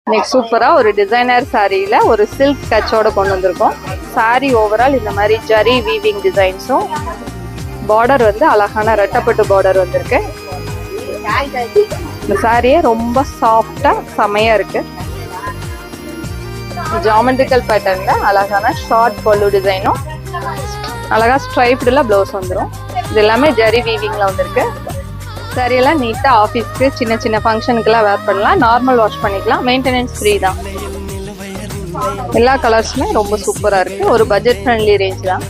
இன்னைக்கு சூப்பரா ஒரு டிசைனர் சாரியில ஒரு சில்க் டச்சோட கொண்டு வந்திருக்கோம். சாரி ஓவரால் இந்த மாதிரி ஜரி வீவிங் டிசைன்ஸும் பார்டர் வந்து அழகான ரெட்டப்பட்டு பார்டர் வந்திருக்கு. இந்த சாரியே ரொம்ப சாஃப்டா செமையா இருக்கு. ஜாமெட்ரிக்கல் பேட்டர்ன்ல அழகான ஷார்ட் பல்லு டிசைனும் அழகா ஸ்ட்ரைப்டுல பிளவுஸ் வந்துடும். இது எல்லாமே ஜரி வீவிங்ல வந்திருக்கு. சாரியெல்லாம் நீட்டாக ஆஃபீஸ்க்கு சின்ன சின்ன ஃபங்க்ஷனுக்குலாம் வேர் பண்ணலாம். நார்மல் வாஷ் பண்ணிக்கலாம். மெயின்டெனன்ஸ் ஃப்ரீ தான். எல்லா கலர்ஸுமே ரொம்ப சூப்பராக இருக்குது. ஒரு பட்ஜெட் ஃப்ரெண்ட்லி ரேஞ்ச் தான்.